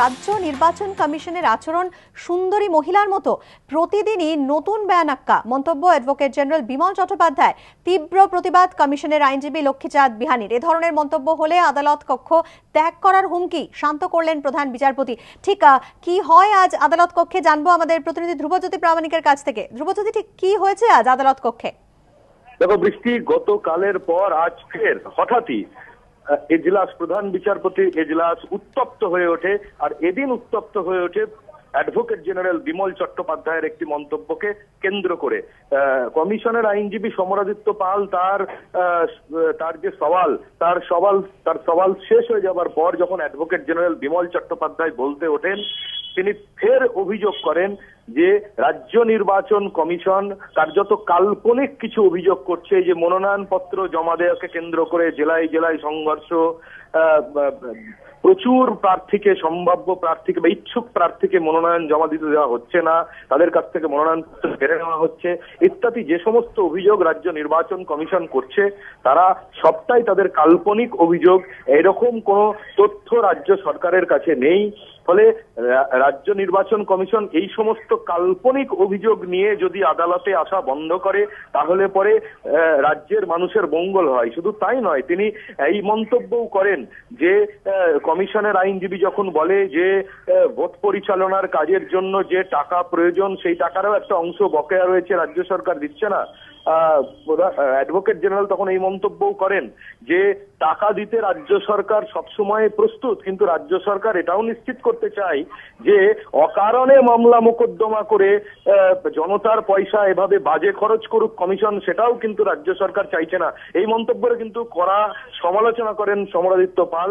রাজ্য নির্বাচন কমিশনের আচরণ সুন্দরী মহিলার মতো, প্রতিদিনই নতুন বেয়ানাক্কা মন্তব্য অ্যাডভোকেট জেনারেল বিমল চট্টোপাধ্যায়। তীব্র প্রতিবাদ কমিশনের আইনজীবী লক্ষ্মীচাঁদ বিহানির। এ ধরনের মন্তব্য হলে আদালত কক্ষ ত্যাগ করার হুমকি। শান্ত করলেন প্রধান বিচারপতি। ঠিক কি হয় আজ আদালত কক্ষে জানবো আমাদের প্রতিনিধি ধ্রুবজ্যোতি প্রামাণিকের কাছ থেকে। ধ্রুবজ্যোতি, ঠিক কি হয়েছে আজ আদালত কক্ষে? দেখো বৃষ্টি, গতকালের পর আজ ফের হঠাৎই এজলাস, প্রধান বিচারপতির এজলাস উত্তপ্ত হয়ে ওঠে। আর এদিন উত্তপ্ত হয়ে ওঠে অ্যাডভোকেট জেনারেল বিমল চট্টোপাধ্যায়ের একটি মন্তব্যকে কেন্দ্র করে। কমিশনের আইনজীবী সমরাদিত্য পাল তার যে সওয়াল শেষ হয়ে যাবার পর যখন অ্যাডভোকেট জেনারেল বিমল চট্টোপাধ্যায় বলতে ওঠেন, তিনি ফের অভিযোগ করেন যে রাজ্য নির্বাচন কমিশন কার্যত কাল্পনিক কিছু অভিযোগ করছে। যে মনোনয়নপত্র জমা দেওয়াকে কেন্দ্র করে জেলায় জেলায় সংঘর্ষ, প্রচুর প্রার্থীকে, সম্ভাব্য প্রার্থীকে বা ইচ্ছুক প্রার্থীকে মনোনয়ন জমা দিতে দেওয়া হচ্ছে না, তাদের কাছ থেকে মনোনয়নপত্র কেড়ে নেওয়া হচ্ছে ইত্যাদি যে সমস্ত অভিযোগ রাজ্য নির্বাচন কমিশন করছে, তারা সবটাই তাদের কাল্পনিক অভিযোগ। এরকম কোনো তথ্য রাজ্য সরকারের কাছে নেই। ফলে রাজ্য নির্বাচন কমিশন এই সমস্ত কাল্পনিক অভিযোগ নিয়ে যদি আদালতে আসা বন্ধ করে, তাহলে পরে রাজ্যের মানুষের মঙ্গল হয়। শুধু তাই নয়, তিনি এই মন্তব্যও করেন যে কমিশনের আইনজীবী যখন বলে যে ভোট পরিচালনার কাজের জন্য যে টাকা প্রয়োজন, সেই টাকারও একটা অংশ বকেয়া রয়েছে, রাজ্য সরকার দিচ্ছে না। অ্যাডভোকেট জেনারেল তখন এই মন্তব্যও করেন যে টাকা দিতে রাজ্য সরকার সবসময় প্রস্তুত, কিন্তু রাজ্য সরকার এটাও নিশ্চিত করতে চায় যে অকারণে মামলা মোকদ্দমা করে জনতার পয়সা এভাবে বাজে খরচ করুক কমিশন, সেটাও কিন্তু রাজ্য সরকার চাইছে না। এই মন্তব্যের কিন্তু কড়া সমালোচনা করেন সমরাদিত্য পাল।